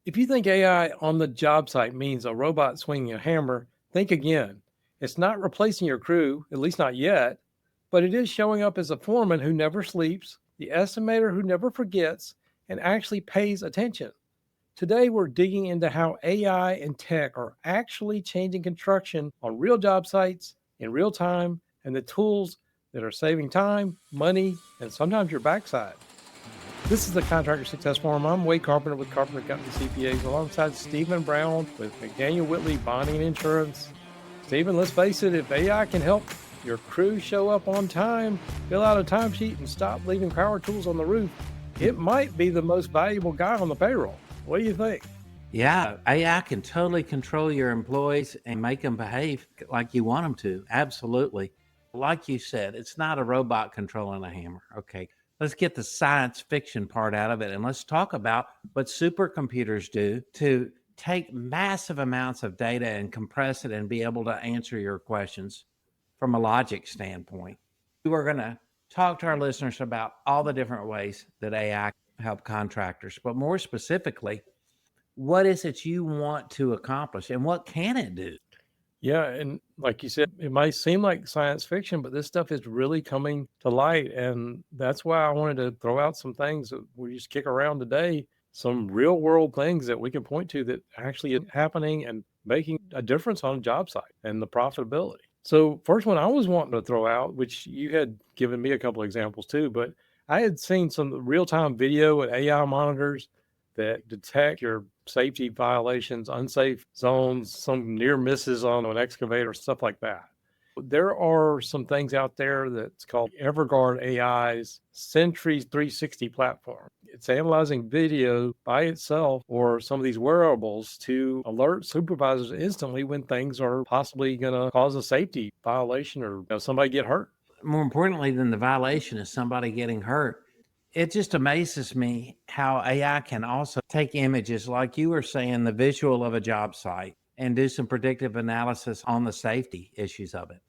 If you think AI on the job site means a robot swinging a hammer, think again. It's not replacing your crew, at least not yet, but it is showing up as a foreman who never sleeps, the estimator who never forgets, and actually pays attention. Today, we're digging into how AI and tech are actually changing construction on real job sites in real time and the tools that are saving time, money, and sometimes your backside. This is the Contractor Success Forum. I'm Wade Carpenter with Carpenter Company CPAs alongside Stephen Brown with McDaniel Whitley Bonding and Insurance. Stephen, let's face it, if AI can help your crew show up on time, fill out a timesheet, and stop leaving power tools on the roof, it might be the most valuable guy on the payroll. What do you think? Yeah, AI can totally control your employees and make them behave like you want them to. Absolutely. Like you said, it's not a robot controlling a hammer. Okay, let's get the science fiction part out of it and let's talk about what supercomputers do to take massive amounts of data and compress it and be able to answer your questions from a logic standpoint. We're going to talk to our listeners about all the different ways that AI help contractors, but more specifically, what is it you want to accomplish and what can it do? Yeah, and like you said, it might seem like science fiction, but this stuff is really coming to light. And that's why I wanted to throw out some things that we just kick around today, some real world things that we can point to that actually is happening and making a difference on a job site and the profitability. So, first one I was wanting to throw out, which you had given me a couple of examples too, but I had seen some real time video and AI monitors that detect your safety violations, unsafe zones, some near misses on an excavator, stuff like that. There are some things out there that's called Everguard AI's Sentry 360 platform. It's analyzing video by itself or some of these wearables to alert supervisors instantly when things are possibly going to cause a safety violation or somebody get hurt. More importantly than the violation is somebody getting hurt. It just amazes me how AI can also take images, like you were saying, the visual of a job site, and do some predictive analysis on the safety issues of it.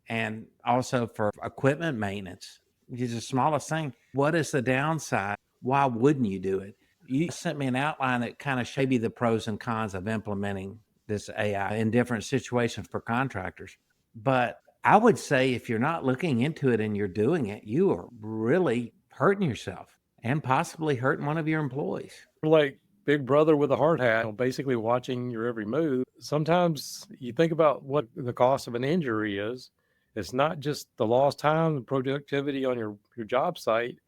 And also for equipment maintenance, which is the smallest thing. What is the downside? Why wouldn't you do it? You sent me an outline that kind of showed you the pros and cons of implementing this AI in different situations for contractors. But I would say if you're not looking into it and you're doing it, you are really hurting yourself and possibly hurting one of your employees. Like Big Brother with a hard hat, basically watching your every move. Sometimes you think about what the cost of an injury is. It's not just the lost time and productivity on your job site.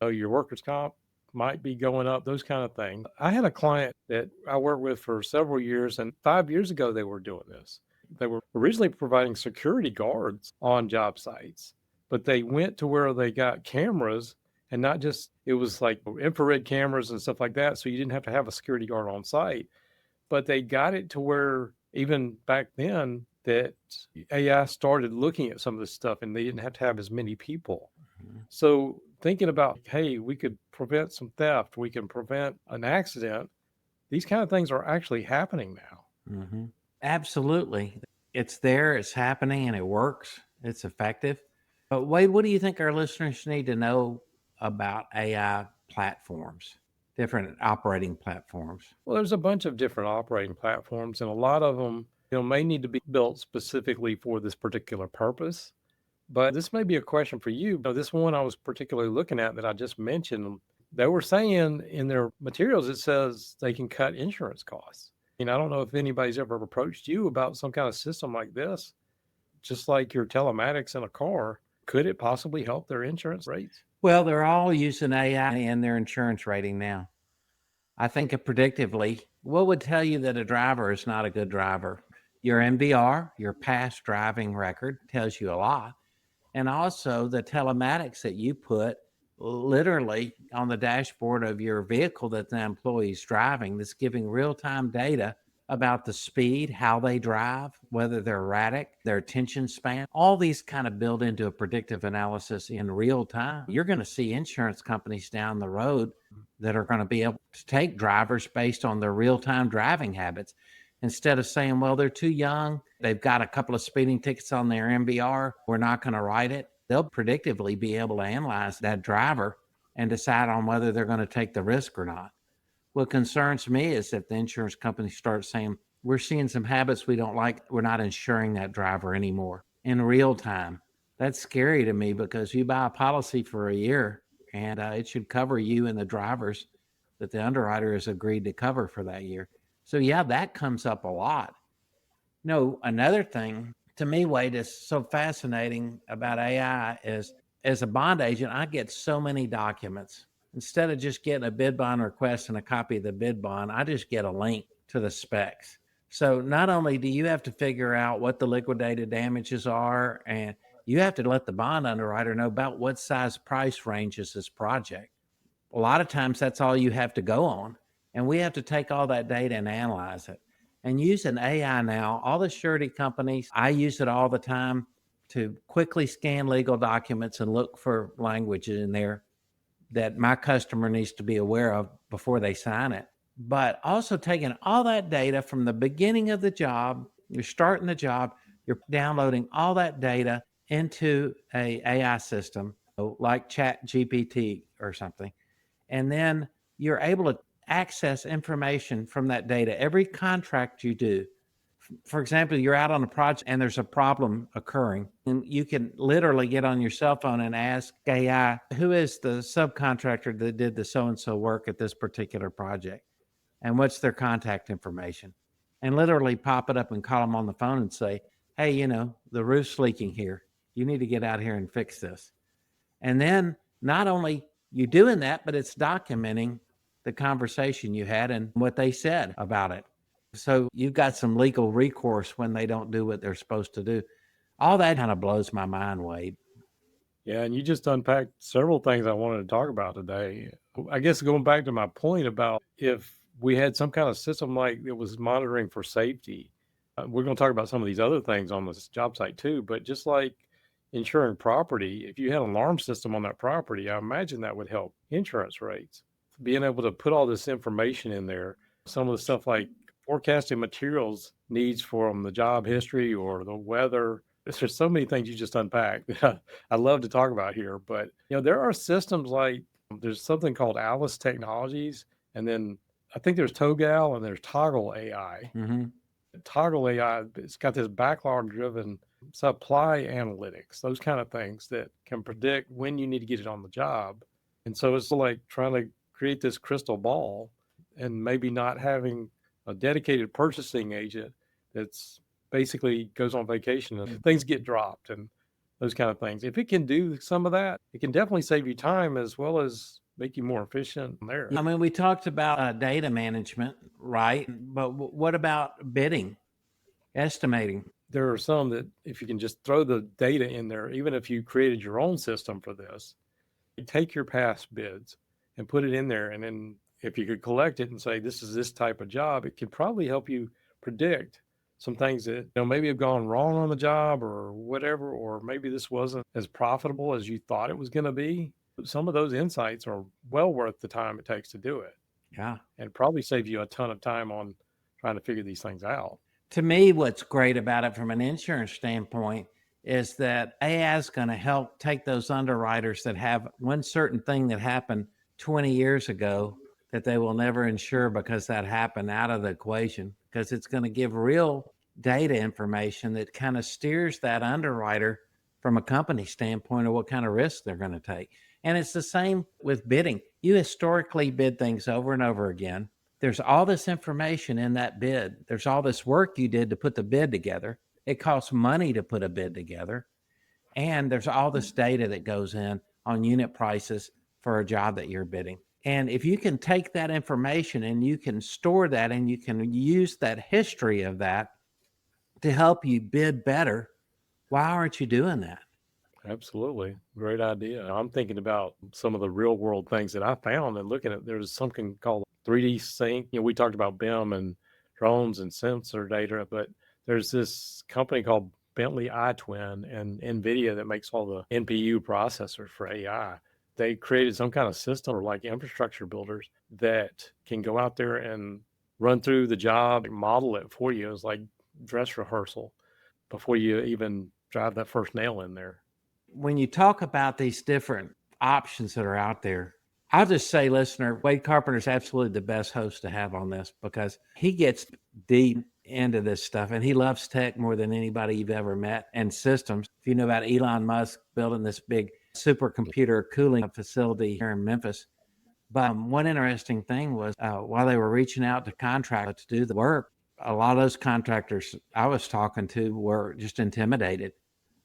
Your workers' comp might be going up, those kind of things. I had a client that I worked with for several years, and 5 years ago they were doing this. They were originally providing security guards on job sites, but they went to where they got cameras and not just, it was like infrared cameras and stuff like that. So you didn't have to have a security guard on site, but they got it to where even back then that AI started looking at some of this stuff and they didn't have to have as many people. Mhm. So thinking about, hey, we could prevent some theft, we can prevent an accident. These kind of things are actually happening now. Mm-hmm. Absolutely. It's there, it's happening, and it works. It's effective. But Wade, what do you think our listeners need to know about AI platforms, different operating platforms? Well, there's a bunch of different operating platforms, and a lot of them, may need to be built specifically for this particular purpose. But this may be a question for you. This one I was particularly looking at that I just mentioned, they were saying in their materials, it says they can cut insurance costs. I don't know if anybody's ever approached you about some kind of system like this, just like your telematics in a car. Could it possibly help their insurance rates? Well, they're all using AI in their insurance rating now. I think of predictively, what would tell you that a driver is not a good driver? Your MVR, your past driving record, tells you a lot. And also the telematics that you put literally on the dashboard of your vehicle that the employee is driving, that's giving real-time data about the speed, how they drive, whether they're erratic, their attention span. All these kind of build into a predictive analysis in real time. You're going to see insurance companies down the road that are going to be able to take drivers based on their real-time driving habits instead of saying, well, they're too young, they've got a couple of speeding tickets on their MVR, we're not going to write it. They'll predictively be able to analyze that driver and decide on whether they're going to take the risk or not. What concerns me is if the insurance company starts saying, we're seeing some habits we don't like, we're not insuring that driver anymore in real time. That's scary to me because you buy a policy for a year and it should cover you and the drivers that the underwriter has agreed to cover for that year. So, yeah, that comes up a lot. No, another thing to me, Wade, is so fascinating about AI is as a bond agent, I get so many documents. Instead of just getting a bid bond request and a copy of the bid bond, I just get a link to the specs. So not only do you have to figure out what the liquidated damages are, and you have to let the bond underwriter know about what size price range is this project. A lot of times that's all you have to go on. And we have to take all that data and analyze it. And using AI now, all the surety companies, I use it all the time to quickly scan legal documents and look for language in there that my customer needs to be aware of before they sign it. But also taking all that data from the beginning of the job, you're starting the job, you're downloading all that data into a AI system like Chat GPT or something. And then you're able to access information from that data. Every contract you do, for example, you're out on a project and there's a problem occurring, and you can literally get on your cell phone and ask AI, who is the subcontractor that did the so and so work at this particular project? And what's their contact information? And literally pop it up and call them on the phone and say, hey, the roof's leaking here. You need to get out here and fix this. And then not only you doing that, but it's documenting the conversation you had and what they said about it. So you've got some legal recourse when they don't do what they're supposed to do. All that kind of blows my mind, Wade. Yeah, and you just unpacked several things I wanted to talk about today. I guess going back to my point about if we had some kind of system like it was monitoring for safety, we're going to talk about some of these other things on this job site too, but just like insuring property, if you had an alarm system on that property, I imagine that would help insurance rates. Being able to put all this information in there, some of the stuff like forecasting materials needs from the job history or the weather. There's so many things you just unpacked that I love to talk about here. But there are systems like there's something called Alice Technologies, and then I think there's Togal and there's Toggle AI. Mm-hmm. Toggle AI, it's got this backlog driven supply analytics, those kind of things that can predict when you need to get it on the job. And so it's like trying to create this crystal ball and maybe not having a dedicated purchasing agent that's basically goes on vacation and things get dropped and those kind of things. If it can do some of that, it can definitely save you time as well as make you more efficient there. I mean, we talked about data management, right? But what about bidding, estimating? There are some that if you can just throw the data in there, even if you created your own system for this, you take your past bids and put it in there. And then if you could collect it and say, this is this type of job, it could probably help you predict some things that maybe have gone wrong on the job or whatever, or maybe this wasn't as profitable as you thought it was going to be. Some of those insights are well worth the time it takes to do it. Yeah. And probably save you a ton of time on trying to figure these things out. To me, what's great about it from an insurance standpoint is that AI is going to help take those underwriters that have one certain thing that happened 20 years ago that they will never insure because that happened out of the equation, because it's going to give real data information that kind of steers that underwriter from a company standpoint of what kind of risk they're going to take. And it's the same with bidding. You historically bid things over and over again. There's all this information in that bid. There's all this work you did to put the bid together. It costs money to put a bid together. And there's all this data that goes in on unit prices for a job that you're bidding. And if you can take that information and you can store that and you can use that history of that to help you bid better, why aren't you doing that? Absolutely. Great idea. I'm thinking about some of the real world things that I found and looking at there's something called 3D sync. We talked about BIM and drones and sensor data, but there's this company called Bentley iTwin and NVIDIA that makes all the NPU processors for AI. They created some kind of system or like infrastructure builders that can go out there and run through the job, model it for you. It's like dress rehearsal before you even drive that first nail in there. When you talk about these different options that are out there, I'll just say, listener, Wade Carpenter is absolutely the best host to have on this because he gets deep into this stuff and he loves tech more than anybody you've ever met and systems. If you know about Elon Musk building this big supercomputer cooling facility here in Memphis. But one interesting thing was while they were reaching out to contractors to do the work, a lot of those contractors I was talking to were just intimidated.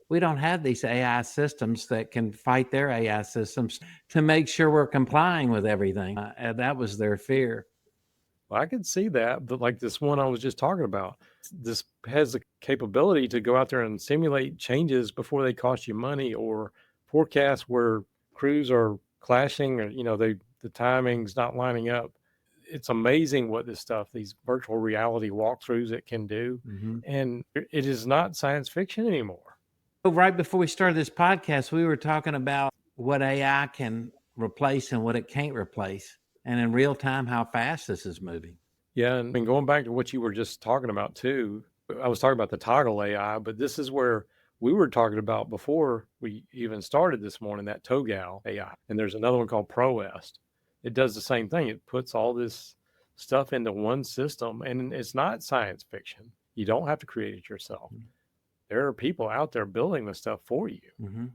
We don't have these AI systems that can fight their AI systems to make sure we're complying with everything. And that was their fear. Well, I can see that, but like this one I was just talking about, this has the capability to go out there and simulate changes before they cost you money or forecast where crews are clashing or, the timing's not lining up. It's amazing what this stuff, these virtual reality walkthroughs it can do. Mm-hmm. And it is not science fiction anymore. Right before we started this podcast, we were talking about what AI can replace and what it can't replace. And in real time, how fast this is moving. Yeah, and going back to what you were just talking about too, I was talking about the toggle AI, but this is where we were talking about before we even started this morning, that Togal AI. And there's another one called ProEst. It does the same thing. It puts all this stuff into one system, and it's not science fiction. You don't have to create it yourself. There are people out there building the stuff for you. Mm-hmm.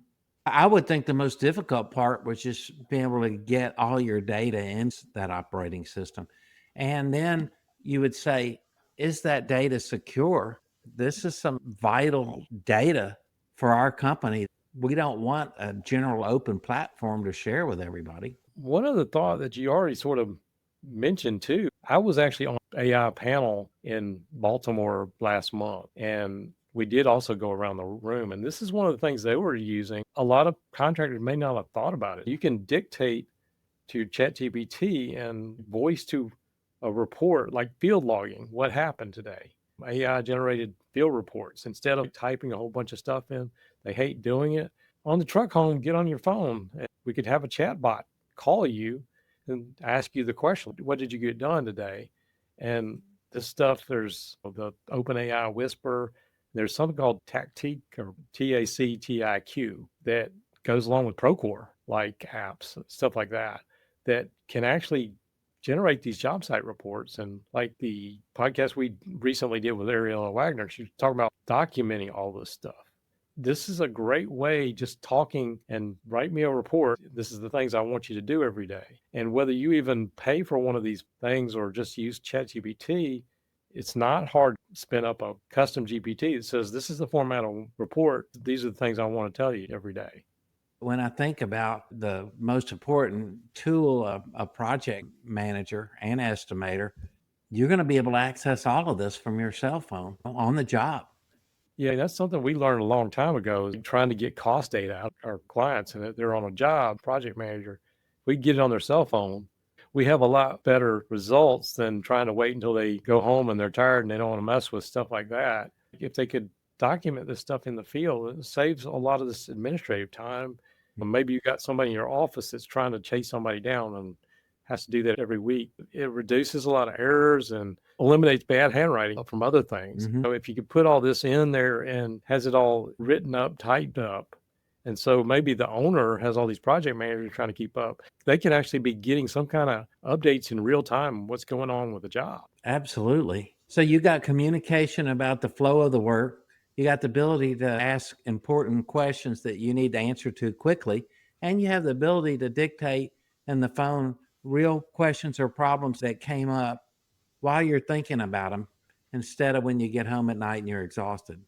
I would think the most difficult part was just being able to get all your data in that operating system. And then you would say, is that data secure? This is some vital data for our company. We don't want a general open platform to share with everybody. One other thought that you already sort of mentioned too, I was actually on an AI panel in Baltimore last month, and we did also go around the room. And this is one of the things they were using. A lot of contractors may not have thought about it. You can dictate to ChatGPT and voice to a report like field logging, what happened today. AI generated field reports instead of typing a whole bunch of stuff in. They hate doing it. On the truck home, get on your phone. We could have a chat bot call you and ask you the question, what did you get done today? And this stuff, there's the OpenAI Whisper. There's something called Tactic or TACTIQ that goes along with Procore, like apps, stuff like that, that can actually generate these job site reports. And like the podcast we recently did with Ariella Wagner, she was talking about documenting all this stuff. This is a great way, just talking and write me a report. This is the things I want you to do every day. And whether you even pay for one of these things or just use ChatGPT, it's not hard to spin up a custom GPT that says, this is the format of report. These are the things I want to tell you every day. When I think about the most important tool of a project manager and estimator, you're going to be able to access all of this from your cell phone on the job. Yeah, that's something we learned a long time ago, trying to get cost data out of our clients. And if they're on a job, project manager, we get it on their cell phone. We have a lot better results than trying to wait until they go home and they're tired and they don't want to mess with stuff like that. If they could document this stuff in the field, it saves a lot of this administrative time. Maybe you got somebody in your office that's trying to chase somebody down and has to do that every week. It reduces a lot of errors and eliminates bad handwriting from other things. Mm-hmm. So if you could put all this in there and has it all written up, typed up, and so maybe the owner has all these project managers trying to keep up, they can actually be getting some kind of updates in real time, what's going on with the job. Absolutely. So you got communication about the flow of the work. You got the ability to ask important questions that you need to answer to quickly. And you have the ability to dictate in the phone real questions or problems that came up while you're thinking about them instead of when you get home at night and you're exhausted.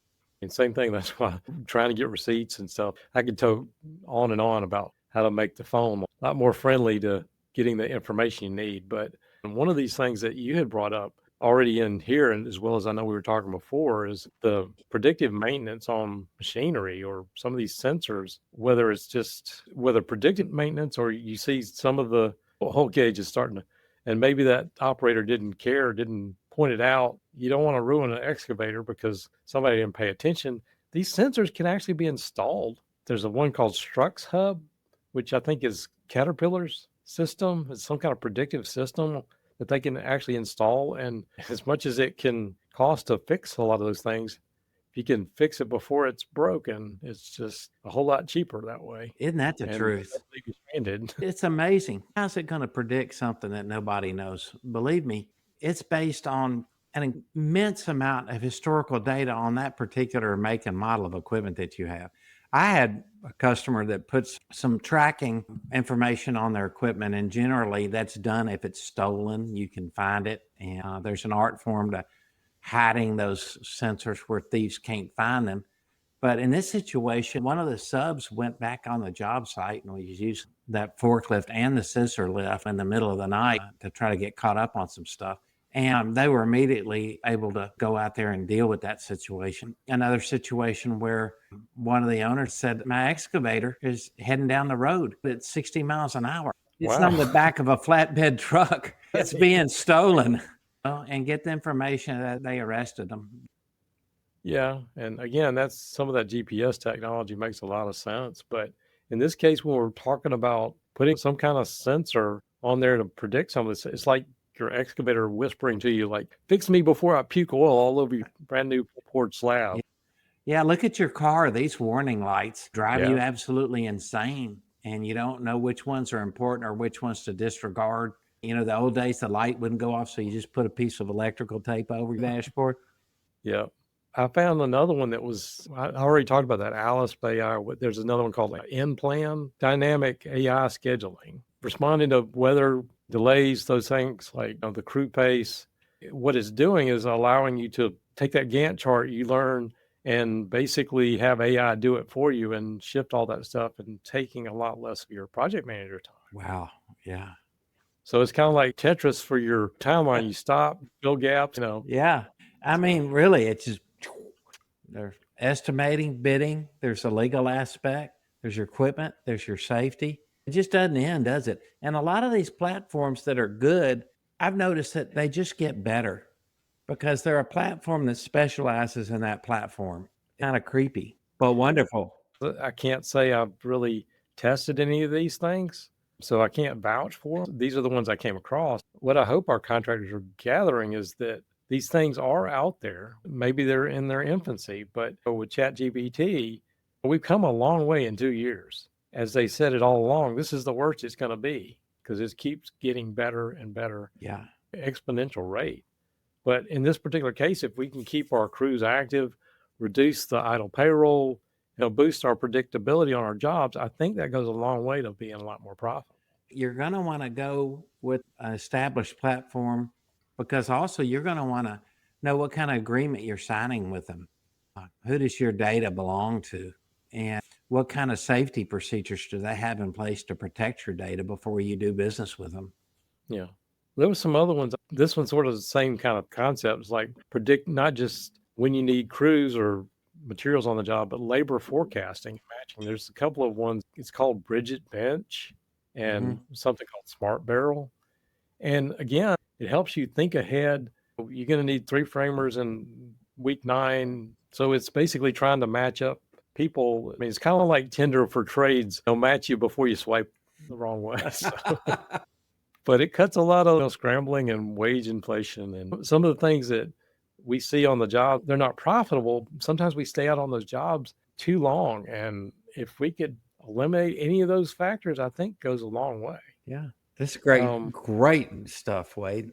And same thing, that's why I'm trying to get receipts and stuff. I could talk on and on about how to make the phone a lot more friendly to getting the information you need. But one of these things that you had brought up already in here, and as well as I know we were talking before, is the predictive maintenance on machinery or some of these sensors, whether predictive maintenance or you see some of the whole gauge is starting to, and maybe that operator didn't care, didn't point it out. You don't want to ruin an excavator because somebody didn't pay attention. These sensors can actually be installed. There's a one called Strux Hub, which I think is Caterpillar's system. It's some kind of predictive system that they can actually install. And as much as it can cost to fix a lot of those things, If you can fix it before it's broken, it's just a whole lot cheaper that way. Isn't that the And it truth? doesn't leave you stranded. It's amazing. How's it going to predict something that nobody knows? Believe me, it's based on an immense amount of historical data on that particular make and model of equipment that you have. I had a customer that puts some tracking information on their equipment, and generally that's done if it's stolen. You can find it, and there's an art form to hiding those sensors where thieves can't find them. But in this situation, one of the subs went back on the job site and was using that forklift and the scissor lift in the middle of the night to try to get caught up on some stuff. And they were immediately able to go out there and deal with that situation. Another situation where one of the owners said, my excavator is heading down the road at 60 miles an hour. It's on the back of a flatbed truck. It's being stolen. And get the information that they arrested them. Yeah. And again, that's some of that GPS technology makes a lot of sense. But in this case, when we're talking about putting some kind of sensor on there to predict some of this, it's like your excavator whispering to you, like, fix me before I puke oil all over your brand new poured slab. Yeah, look at your car. These warning lights drive you absolutely insane. And you don't know which ones are important or which ones to disregard. You know, the old days, the light wouldn't go off, so you just put a piece of electrical tape over your dashboard. Yeah. I found another one that was, I already talked about that Alice AI. There's another one called In-Plan, dynamic AI scheduling, responding to weather delays, those things like the crew pace. What it's doing is allowing you to take that Gantt chart you learn and basically have AI do it for you and shift all that stuff and taking a lot less of your project manager time. Wow. Yeah. So it's kind of like Tetris for your timeline. You stop, fill gaps, Yeah. I mean, really, it's just there's estimating, bidding, there's a legal aspect, there's your equipment, there's your safety. It just doesn't end, does it? And a lot of these platforms that are good, I've noticed that they just get better because they're a platform that specializes in that platform. Kind of creepy, but wonderful. I can't say I've really tested any of these things, so I can't vouch for them. These are the ones I came across. What I hope our contractors are gathering is that these things are out there. Maybe they're in their infancy, but with ChatGPT, we've come a long way in 2 years. As they said it all along, this is the worst it's going to be because it keeps getting better and better. Yeah. Exponential rate. But in this particular case, if we can keep our crews active, reduce the idle payroll, boost our predictability on our jobs, I think that goes a long way to being a lot more profitable. You're going to want to go with an established platform because also you're going to want to know what kind of agreement you're signing with them. Who does your data belong to? And what kind of safety procedures do they have in place to protect your data before you do business with them? Yeah. There were some other ones. This one's sort of the same kind of concept. It's like predict not just when you need crews or materials on the job, but labor forecasting, matching. There's a couple of ones. It's called Bridget Bench and something called Smart Barrel. And again, it helps you think ahead. You're going to need 3 framers in week 9. So it's basically trying to match up people. I mean, it's kind of like Tinder for trades. They'll match you before you swipe the wrong way. So. But it cuts a lot of scrambling and wage inflation and some of the things that we see on the job. They're not profitable. Sometimes we stay out on those jobs too long. And if we could eliminate any of those factors, I think goes a long way. Yeah. That's great. Great stuff, Wade.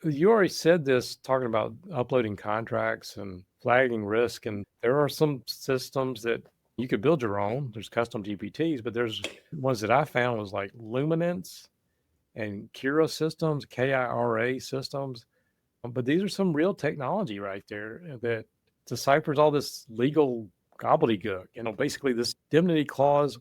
You already said this, talking about uploading contracts and flagging risk. And there are some systems that you could build your own. There's custom GPTs, but there's ones that I found was like Luminance and Kira systems, KIRA systems. But these are some real technology right there that deciphers all this legal gobbledygook. Basically this indemnity clause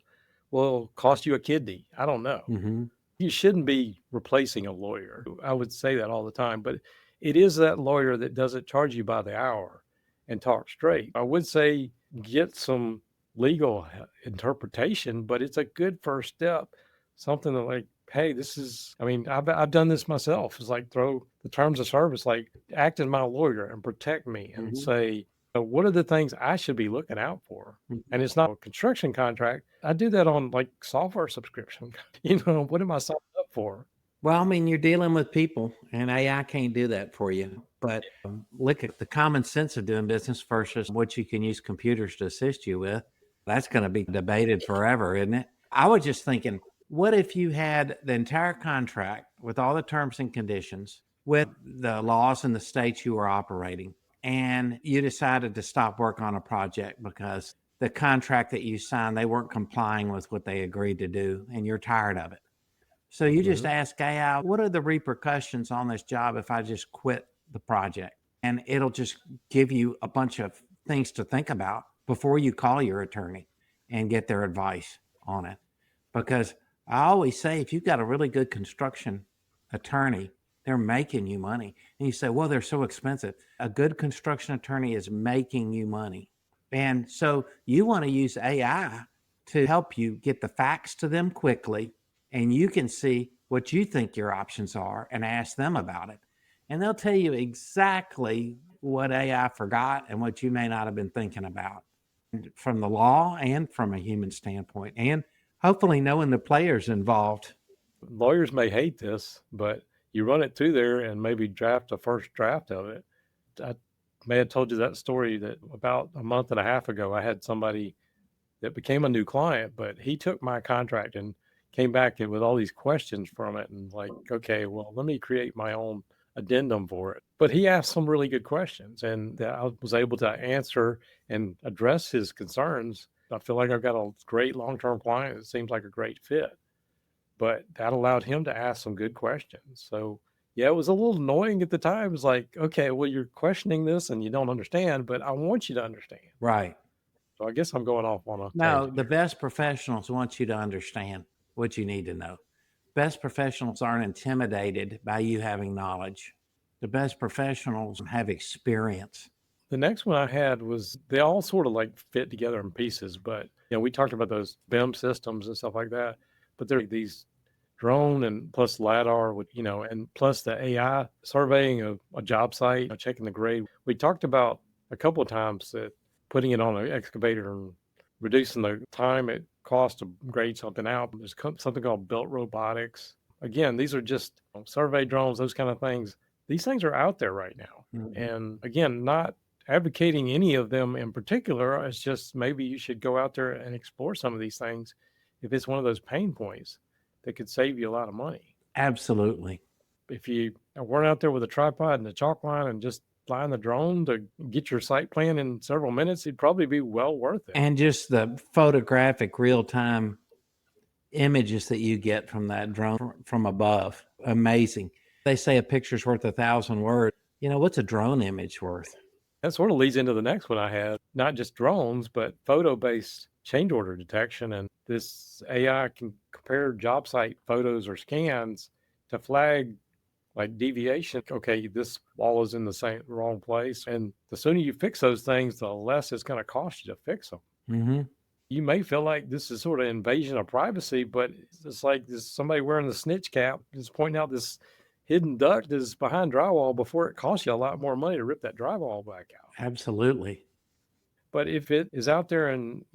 will cost you a kidney. I don't know. You shouldn't be replacing a lawyer. I would say that all the time, but it is that lawyer that doesn't charge you by the hour and talk straight. I would say get some legal interpretation, but it's a good first step. Something that like, hey, this is, I've done this myself. It's like throw the terms of service, like act as my lawyer and protect me and say, what are the things I should be looking out for? And it's not a construction contract. I do that on like software subscription. What am I signing up for? Well, I mean, you're dealing with people and AI can't do that for you. But look at the common sense of doing business versus what you can use computers to assist you with. That's going to be debated forever, isn't it? I was just thinking, what if you had the entire contract with all the terms and conditions, with the laws in the states you were operating, and you decided to stop work on a project because the contract that you signed, they weren't complying with what they agreed to do, and you're tired of it. So you just ask AI, what are the repercussions on this job if I just quit the project? And it'll just give you a bunch of things to think about before you call your attorney and get their advice on it. Because I always say, if you've got a really good construction attorney, they're making you money. And you say, well, they're so expensive. A good construction attorney is making you money. And so you want to use AI to help you get the facts to them quickly, and you can see what you think your options are and ask them about it. And they'll tell you exactly what AI forgot and what you may not have been thinking about from the law and from a human standpoint, and hopefully knowing the players involved. Lawyers may hate this, but you run it through there and maybe draft a first draft of it. I may have told you that story that about a month and a half ago, I had somebody that became a new client, but he took my contract and came back with all these questions from it and like, okay, well, let me create my own addendum for it. But he asked some really good questions and I was able to answer and address his concerns. I feel like I've got a great long-term client. It seems like a great fit, but that allowed him to ask some good questions. So yeah, it was a little annoying at the time. It was like, okay, well, you're questioning this and you don't understand, but I want you to understand. Right. So I guess I'm going off on a No, tangent the here. best professionals want you to understand what you need to know. Best professionals aren't intimidated by you having knowledge. The best professionals have experience. The next one I had was they all sort of like fit together in pieces, but we talked about those BIM systems and stuff like that. But there are these drone and plus LiDAR with, and plus the AI surveying a job site, checking the grade. We talked about a couple of times that putting it on an excavator and reducing the time it costs to grade something out. There's something called built robotics. Again, these are just survey drones, those kind of things. These things are out there right now. And again, not advocating any of them in particular. It's just maybe you should go out there and explore some of these things if it's one of those pain points that could save you a lot of money. Absolutely. If you weren't out there with a tripod and a chalk line and just flying the drone to get your site plan in several minutes, it'd probably be well worth it. And just the photographic real-time images that you get from that drone from above, amazing. They say a picture's worth 1,000 words. What's a drone image worth? That sort of leads into the next one I had, not just drones, but photo-based change order detection. And this AI can compare job site photos or scans to flag like deviation. Okay, this wall is in the wrong place. And the sooner you fix those things, the less it's going to cost you to fix them. Mm-hmm. You may feel like this is sort of invasion of privacy, but it's like this somebody wearing the snitch cap is pointing out this hidden duct that is behind drywall before it costs you a lot more money to rip that drywall back out. Absolutely. But if it is out there and,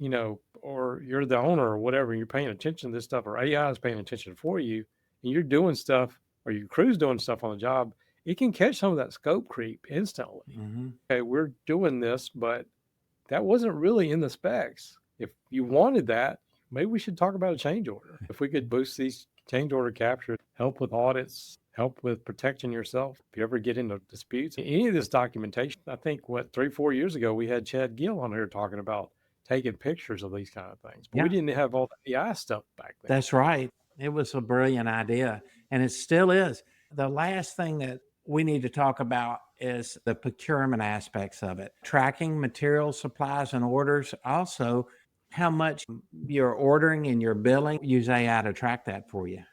or you're the owner or whatever, and you're paying attention to this stuff, or AI is paying attention for you, and you're doing stuff, or your crew's doing stuff on the job, it can catch some of that scope creep instantly. Mm-hmm. Okay, we're doing this, but that wasn't really in the specs. If you wanted that, maybe we should talk about a change order. If we could boost these change order capture, help with audits, help with protecting yourself. If you ever get into disputes, any of this documentation, I think 3-4 years ago, we had Chad Gill on here talking about taking pictures of these kind of things, but we didn't have all the AI stuff back then. That's right. It was a brilliant idea, and it still is. The last thing that we need to talk about is the procurement aspects of it. Tracking materials, supplies, and orders. Also, how much you're ordering and you're billing. Use AI to track that for you.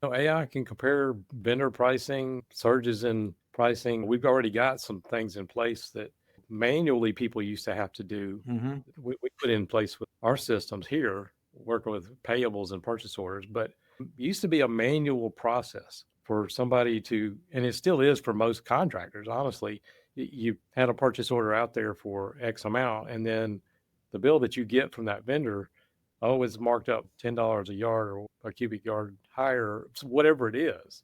AI can compare vendor pricing, surges in pricing. We've already got some things in place that manually people used to have to do. Mm-hmm. We put in place with our systems here, working with payables and purchase orders, but it used to be a manual process for somebody to, and it still is for most contractors, honestly. You had a purchase order out there for X amount, and then the bill that you get from that vendor, it's marked up $10 a yard or a cubic yard higher, whatever it is.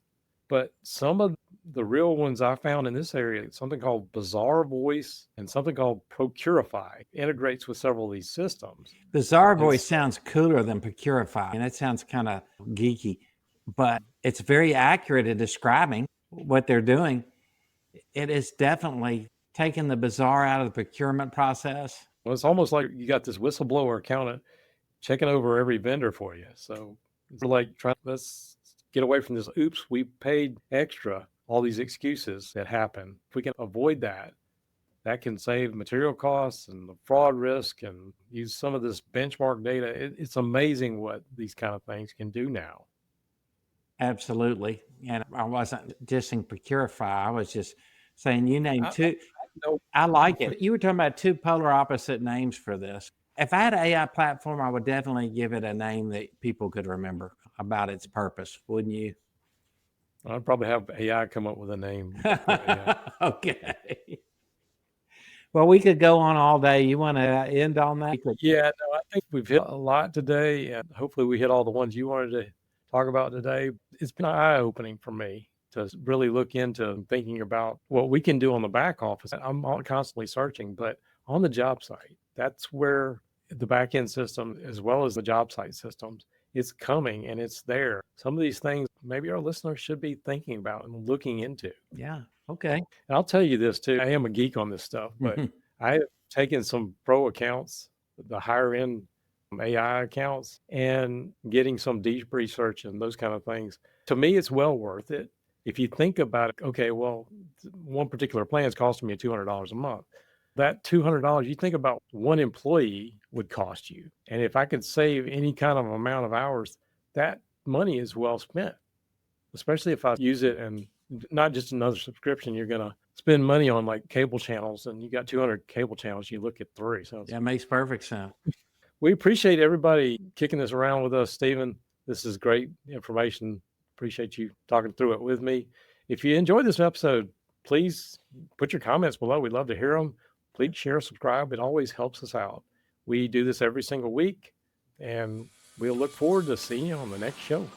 But some of The real ones I found in this area, something called Bizarre Voice and something called Procurify, integrates with several of these systems. Bizarre Voice sounds cooler than Procurify, and it sounds kind of geeky, but it's very accurate at describing what they're doing. It is definitely taking the bizarre out of the procurement process. Well, it's almost like you got this whistleblower accountant checking over every vendor for you. So it's like let's get away from this. Oops, we paid extra. All these excuses that happen. If we can avoid that, that can save material costs and the fraud risk and use some of this benchmark data. It's amazing what these kind of things can do now. Absolutely. And I wasn't dissing Procurify. I was just saying you named two. I like it. You were talking about two polar opposite names for this. If I had an AI platform, I would definitely give it a name that people could remember about its purpose, wouldn't you? I'd probably have AI come up with a name. Okay. Well, we could go on all day. You want to end on that? Yeah, no, I think we've hit a lot today, and hopefully we hit all the ones you wanted to talk about today. It's been eye-opening for me to really look into thinking about what we can do on the back office. I'm constantly searching, but on the job site, that's where the back end system, as well as the job site systems, it's coming and it's there. Some of these things maybe our listeners should be thinking about and looking into. Yeah. Okay. And I'll tell you this too. I am a geek on this stuff, but I have taken some pro accounts, the higher end AI accounts, and getting some deep research and those kind of things. To me, it's well worth it. If you think about it, okay, well, one particular plan is costing me $200 a month. That $200, you think about one employee would cost you. And if I could save any kind of amount of hours, that money is well spent, especially if I use it and not just another subscription. You're going to spend money on like cable channels, and you got 200 cable channels. You look at 3. So that makes perfect sense. We appreciate everybody kicking this around with us, Stephen. This is great information. Appreciate you talking through it with me. If you enjoyed this episode, please put your comments below. We'd love to hear them. Please share, subscribe. It always helps us out. We do this every single week, and we'll look forward to seeing you on the next show.